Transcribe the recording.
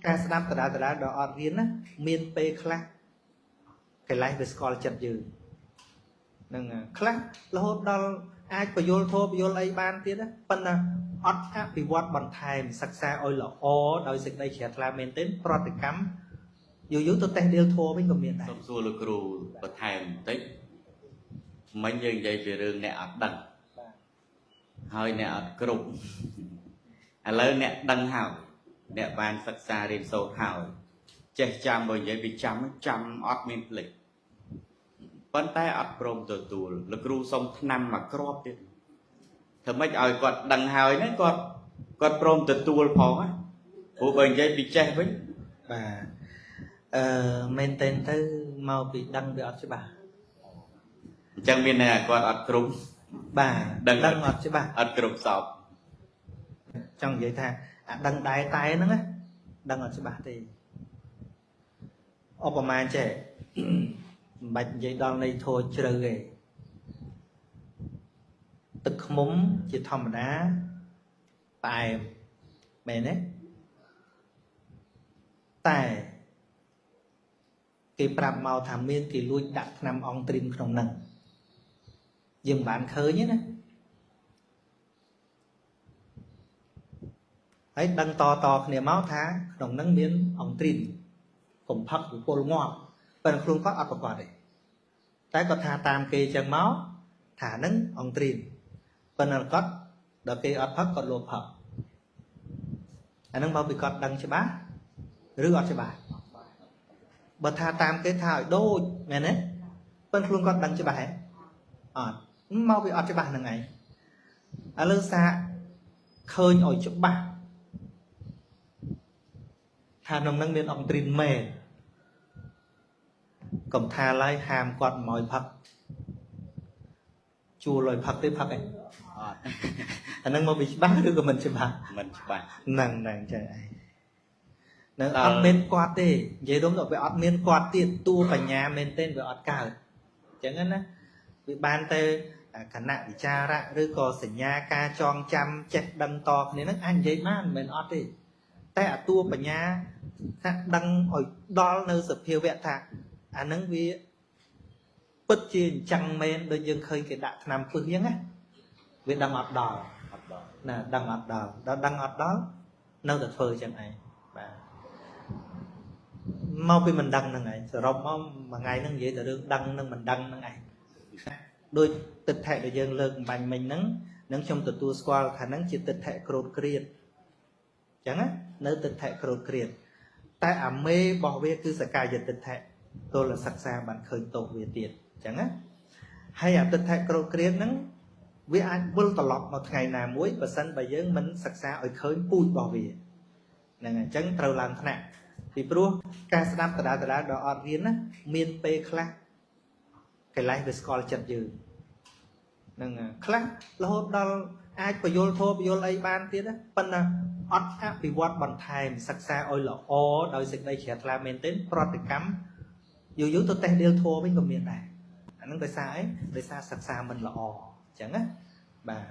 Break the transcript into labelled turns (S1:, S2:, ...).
S1: ការស្ដាប់ដដែលដល់អត់រៀនណាមានពេលខ្លះកន្លែងវាស្គាល់ចិត្តយើងហ្នឹងខ្លះរហូតដល់អាចបញ្យល់ធម៌បញ្យល់អីបានទៀតណាប៉ុន្តែអត់អភិវឌ្ឍបន្ថែមសិក្សាឲ្យល្អដោយសេចក្តីជ្រះថ្លាមែនទែនប្រតិកម្មយូរទៅតេះដៀលធម៌វិញក៏មានដែរ
S2: សូមសួរលោកគ្រូបន្ថែមបន្តិចមិញយើងនិយាយពីរឿងអ្នកអត់ដឹងហើយអ្នកអត់គ្រប់ឥឡូវអ្នកដឹងហើយអ្នកបានសិក្សារៀនសូត្រហើយចេះចាំបើនិយាយពីចាំអត់មានភ្លេចប៉ុន្តែអត់ព្រមទទួលលោកគ្រូសុំឆ្នាំមកគ្រាប់ទៀតធ្វើម៉េចឲ្យគាត់ដឹងហើយហ្នឹងគាត់ព្រមទទួលផងណាព្រោះបើនិយាយពីចេះវិញ
S1: បាទមែនតើទៅមកពីដឹងវាអត់ច្បាស់
S2: អញ្ចឹងមានន័យថាគាត់អត់គ្រប់
S1: បាទដឹងអត់ច្បាស់
S2: អត់គ្រប់សព
S1: ចង់និយាយថាអាដឹងដែរតែហ្នឹងណាដឹងអត់ច្បាស់ទេឧបមាចេះមិនបាច់និយាយដល់នៃធัวជ្រៅទេទឹកឃ្មុំជាធម្មតាផ្អែមមែនទេតែគេប្រាប់មកថាមានគេលួចដាក់ថ្នាំអង់ត្រីនក្នុងហ្នឹងយើងមិនបានឃើញទេណាហើយដឹងតគ្នាមកថាក្នុងហ្នឹងមានអង់ត្រីនកុំផឹកពលងាប់ប៉ុន្តែខ្លួនគាត់អត់ប្រកបទេតែគាត់ថាតាមគេចឹងមកថាហ្នឹងអង់ត្រីនប៉ុន្តែគាត់ដល់គេអត់ផឹកគាត់លោផឹកអាហ្នឹងមកពីគាត់ដឹងច្បាស់ឬអត់ច្បាស់បើថាតាមគេថាឲ្យដូចមែនទេប៉ុន្តែខ្លួនគាត់ដឹងច្បាស់ហ៎អត់មកពីអត់ច្បាស់ហ្នឹងឯងឥឡូវសាកឃើញឲ្យច្បាស់ថាក្នុងហ្នឹងមានអង់ត្រីនមែនកុំថាឡើយហាមគាត់មិនឲ្យផឹកជួលឲ្យផឹកទេផឹកឯងអត់អាហ្នឹងមកពីច្បាស់ឬក៏មិនច្បាស់ហ្នឹងចឹងឯងនៅអត់មានគាត់ទេនិយាយរួមទៅវាអត់មានគាត់ទៀតតួបញ្ញាមែនទេវាអត់កើតអញ្ចឹងណាវាបានទៅគណៈវិចារៈឬក៏សញ្ញាការចងចាំចេះដឹងតគ្នាហ្នឹងអាចនិយាយបានមិនមែនអត់ទេតែអាតួបញ្ញាថាដឹងឲ្យដល់នៅសភាវៈថាអាហ្នឹងវាពិតជាអញ្ចឹងមែនដូចយើងឃើញគេដាក់ថ្នាំពឹសអញ្ចឹងណាវាដឹងអត់ដល់ណាដឹងអត់ដល់ដល់ដឹងអត់ដល់នៅតែធ្វើអញ្ចឹងឯងបាទមកពីមិនដឹងហ្នឹងឯងសរុបមកមួយថ្ងៃហ្នឹងនិយាយតែរឿងដឹងនិងមិនដឹងហ្នឹងឯងដោយទិដ្ឋិដែលយើងលើកអំបញ្ញមិញហ្នឹងនឹងខ្ញុំទទួលស្គាល់ថាហ្នឹងជាទិដ្ឋិក្រោតគ្រៀតអញ្ចឹងណានៅទិដ្ឋិក្រោតគ្រៀតតែអាមេរបស់វាគឺសកាយទិដ្ឋិទល់សិក្សាបានឃើញទោសវាទៀតអញ្ចឹងណាហើយអទិដ្ឋិក្រោតគ្រៀតហ្នឹងវាអាចវិលត្រឡប់មកថ្ងៃណាមួយបើសិនបើយើងមិនសិក្សាឲ្យឃើញពូជរបស់វាហ្នឹងអញ្ចឹងត្រូវឡើងថ្នាក់ពីព្រោះការស្ដាប់ដដែលដល់អត់រៀនណាមានពេលខ្លះកន្លែងវាស្គាល់ចិត្តយើងហ្នឹងខ្លះរហូតដល់អាចបញ្យល់ធម៌បញ្យល់អីបានទៀតណាប៉ុន្តែអត់អភិវឌ្ឍបន្ថែមសិក្សាឲ្យល្អដោយសេចក្តីជ្រះថ្លាមែនទែនប្រតិកម្មយូរទៅតេះដៀលធម៌វិញក៏មានដែរអាហ្នឹងដោយសារអីដោយសារសិក្សាមិនល្អអញ្ចឹងណាបាទ